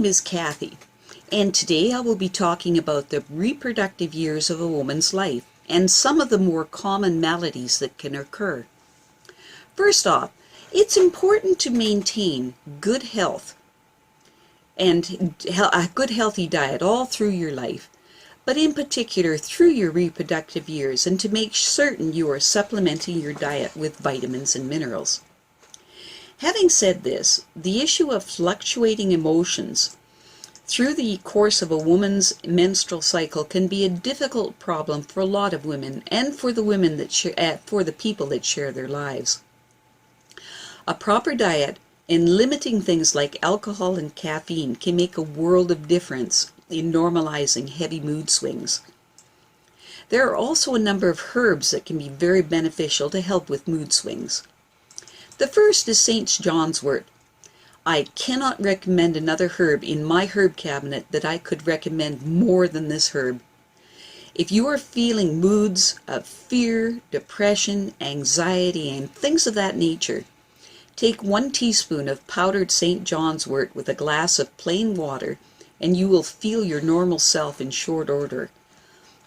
name is Kathy, and today I will be talking about the reproductive years of a woman's life and some of the more common maladies that can occur. First off, it's important to maintain good health and a good healthy diet all through your life, but in particular through your reproductive years, and to make certain you are supplementing your diet with vitamins and minerals. Having said this, the issue of fluctuating emotions through the course of a woman's menstrual cycle can be a difficult problem for a lot of women and for the people that share their lives. A proper diet and limiting things like alcohol and caffeine can make a world of difference in normalizing heavy mood swings. There are also a number of herbs that can be very beneficial to help with mood swings. The first is St. John's wort. I cannot recommend another herb in my herb cabinet that I could recommend more than this herb. If you are feeling moods of fear, depression, anxiety, and things of that nature, take 1 teaspoon of powdered St. John's wort with a glass of plain water, and you will feel your normal self in short order.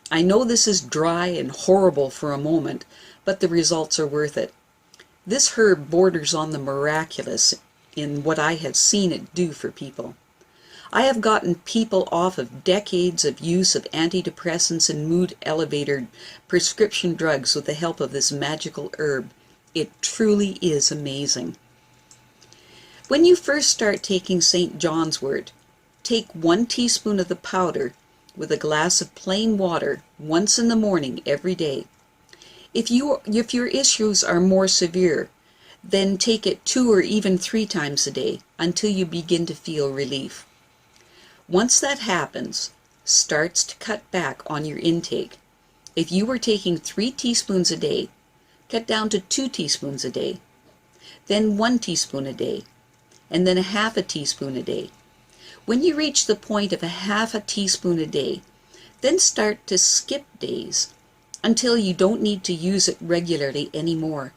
I know this is dry and horrible for a moment, but the results are worth it. This herb borders on the miraculous in what I have seen it do for people. I have gotten people off of decades of use of antidepressants and mood elevator prescription drugs with the help of this magical herb. It truly is amazing. When you first start taking St. John's wort, take 1 teaspoon of the powder with a glass of plain water once in the morning every day. If your issues are more severe, then take it 2 or even 3 times a day until you begin to feel relief. Once that happens, starts to cut back on your intake. If you were taking 3 teaspoons a day, cut down to 2 teaspoons a day, then 1 teaspoon a day, and then a half a teaspoon a day. When you reach the point of a half a teaspoon a day, then start to skip days until you don't need to use it regularly anymore.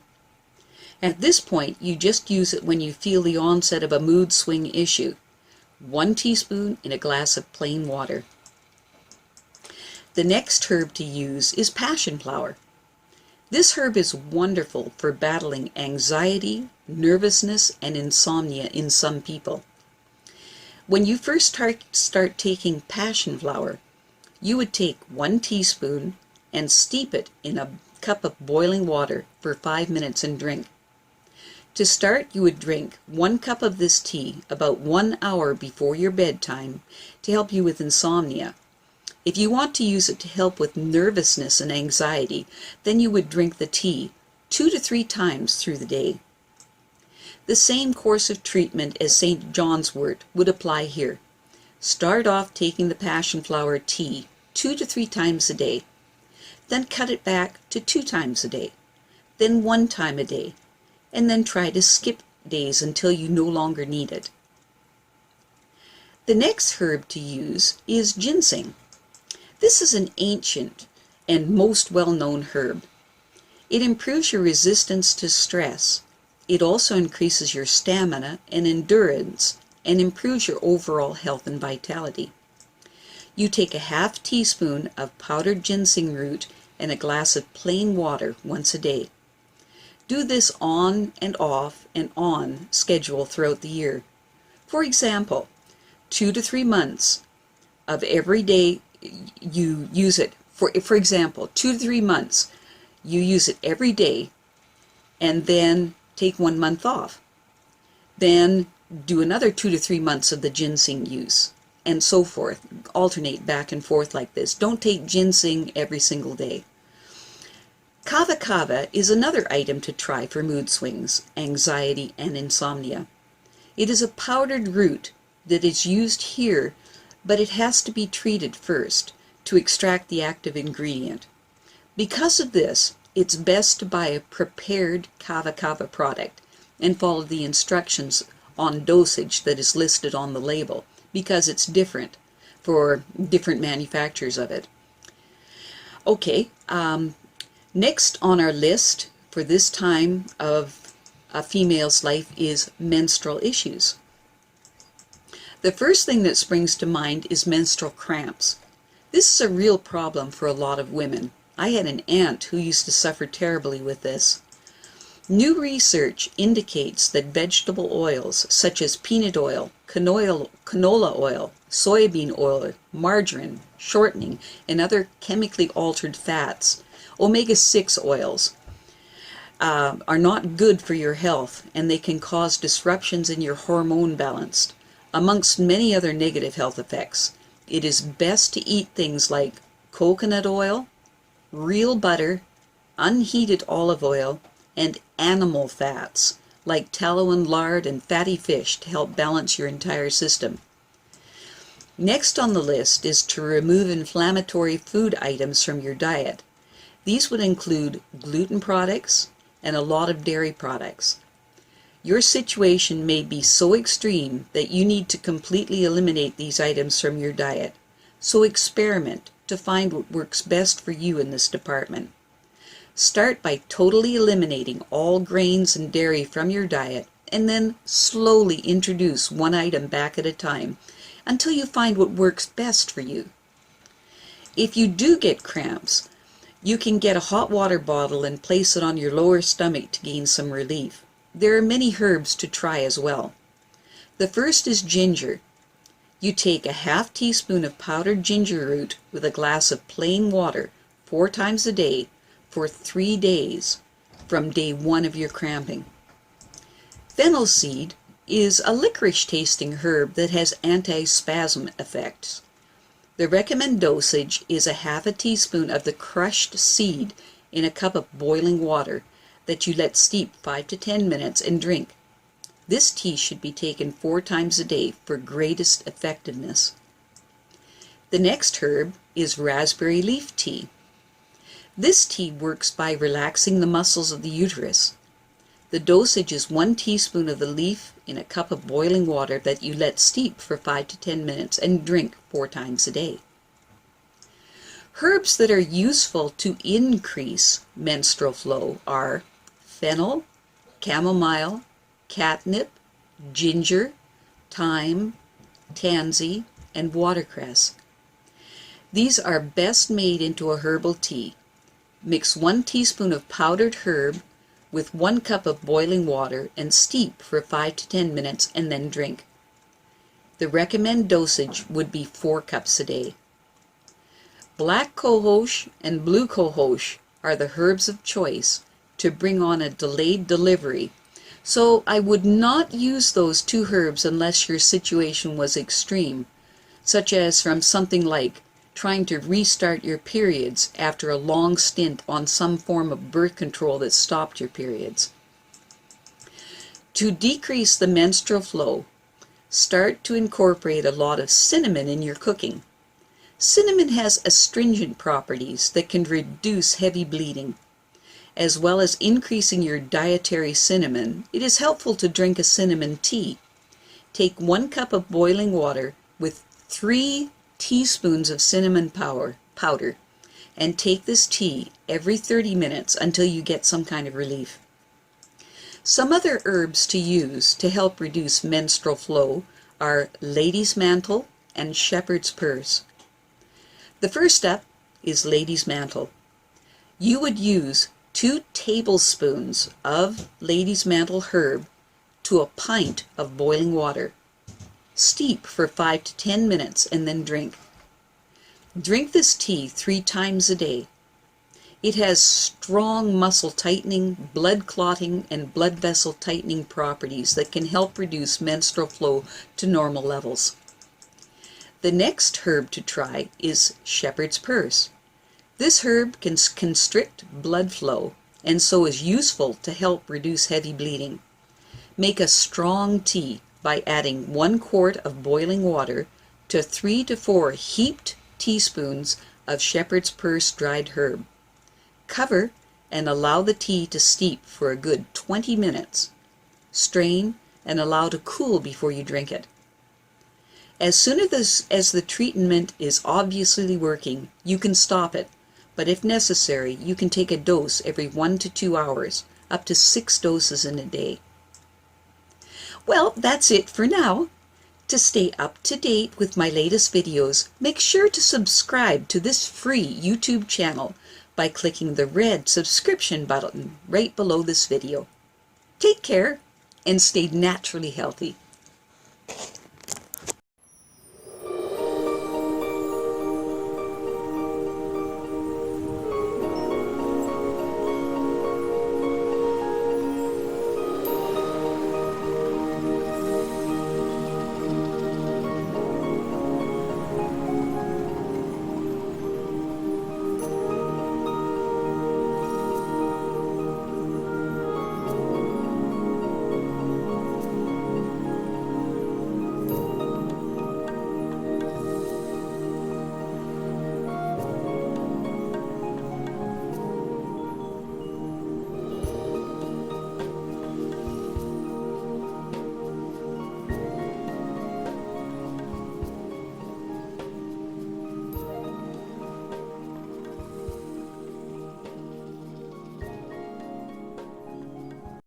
At this point, you just use it when you feel the onset of a mood swing issue. 1 teaspoon in a glass of plain water. The next herb to use is passion flower. This herb is wonderful for battling anxiety, nervousness, and insomnia in some people. When you first start taking passion flower, you would take 1 teaspoon and steep it in a cup of boiling water for 5 minutes and drink. To start, you would drink 1 cup of this tea about 1 hour before your bedtime to help you with insomnia. If you want to use it to help with nervousness and anxiety, then you would drink the tea 2 to 3 times through the day. The same course of treatment as St. John's wort would apply here. Start off taking the passion flower tea 2 to 3 times a day. Then cut it back to 2 times a day, then 1 time a day, and then try to skip days until you no longer need it. The next herb to use is ginseng. This is an ancient and most well-known herb. It improves your resistance to stress. It also increases your stamina and endurance and improves your overall health and vitality. You take a half teaspoon of powdered ginseng root and a glass of plain water once a day. Do this on and off and on schedule throughout the year. For example, 2 to 3 months of every day you use it. For example, 2 to 3 months you use it every day, and then take 1 month off. Then do another 2 to 3 months of the ginseng use, and so forth. Alternate back and forth like this. Don't take ginseng every single day. Kava is another item to try for mood swings, anxiety, and insomnia. It is a powdered root that is used here, but it has to be treated first to extract the active ingredient. Because of this, it's best to buy a prepared Kava product and follow the instructions on dosage that is listed on the label, because it's different for different manufacturers of it. Okay, next on our list for this time of a female's life is menstrual issues. The first thing that springs to mind is menstrual cramps. This is a real problem for a lot of women. I had an aunt who used to suffer terribly with this. New research indicates that vegetable oils such as peanut oil, canola oil, soybean oil, margarine, shortening, and other chemically altered fats, omega-6 oils, are not good for your health, and they can cause disruptions in your hormone balance, amongst many other negative health effects. It is best to eat things like coconut oil, real butter, unheated olive oil, and animal fats like tallow and lard and fatty fish to help balance your entire system. Next on the list is to remove inflammatory food items from your diet. These would include gluten products and a lot of dairy products. Your situation may be so extreme that you need to completely eliminate these items from your diet, so experiment to find what works best for you in this department. Start by totally eliminating all grains and dairy from your diet, and then slowly introduce one item back at a time until you find what works best for you. If you do get cramps, you can get a hot water bottle and place it on your lower stomach to gain some relief. There are many herbs to try as well. The first is ginger. You take a half teaspoon of powdered ginger root with a glass of plain water 4 times a day for 3 days from day 1 of your cramping. Fennel seed is a licorice tasting herb that has anti-spasm effects. The recommended dosage is a half a teaspoon of the crushed seed in a cup of boiling water that you let steep 5 to 10 minutes and drink. This tea should be taken 4 times a day for greatest effectiveness. The next herb is raspberry leaf tea. This tea works by relaxing the muscles of the uterus. The dosage is 1 teaspoon of the leaf in a cup of boiling water that you let steep for 5 to 10 minutes and drink 4 times a day. Herbs that are useful to increase menstrual flow are fennel, chamomile, catnip, ginger, thyme, tansy, and watercress. These are best made into a herbal tea. Mix 1 teaspoon of powdered herb with 1 cup of boiling water and steep for 5 to 10 minutes and then drink. The recommended dosage would be 4 cups a day. Black cohosh and blue cohosh are the herbs of choice to bring on a delayed delivery, so I would not use those 2 herbs unless your situation was extreme, such as from something like trying to restart your periods after a long stint on some form of birth control that stopped your periods. To decrease the menstrual flow, start to incorporate a lot of cinnamon in your cooking. Cinnamon has astringent properties that can reduce heavy bleeding. As well as increasing your dietary cinnamon, it is helpful to drink a cinnamon tea. Take 1 cup of boiling water with 3 teaspoons of cinnamon powder and take this tea every 30 minutes until you get some kind of relief. Some other herbs to use to help reduce menstrual flow are lady's mantle and shepherd's purse. The first step is lady's mantle. You would use 2 tablespoons of lady's mantle herb to a pint of boiling water. Steep for 5 to 10 minutes and then drink. Drink this tea 3 times a day. It has strong muscle tightening, blood clotting, and blood vessel tightening properties that can help reduce menstrual flow to normal levels. The next herb to try is shepherd's purse. This herb can constrict blood flow and so is useful to help reduce heavy bleeding. Make a strong tea by adding 1 quart of boiling water to 3 to 4 heaped teaspoons of shepherd's purse dried herb. Cover and allow the tea to steep for a good 20 minutes. Strain and allow to cool before you drink it. As soon as the treatment is obviously working, you can stop it, but if necessary, you can take a dose every 1 to 2 hours, up to 6 doses in a day. Well, that's it for now. To stay up to date with my latest videos, make sure to subscribe to this free YouTube channel by clicking the red subscription button right below this video. Take care and stay naturally healthy.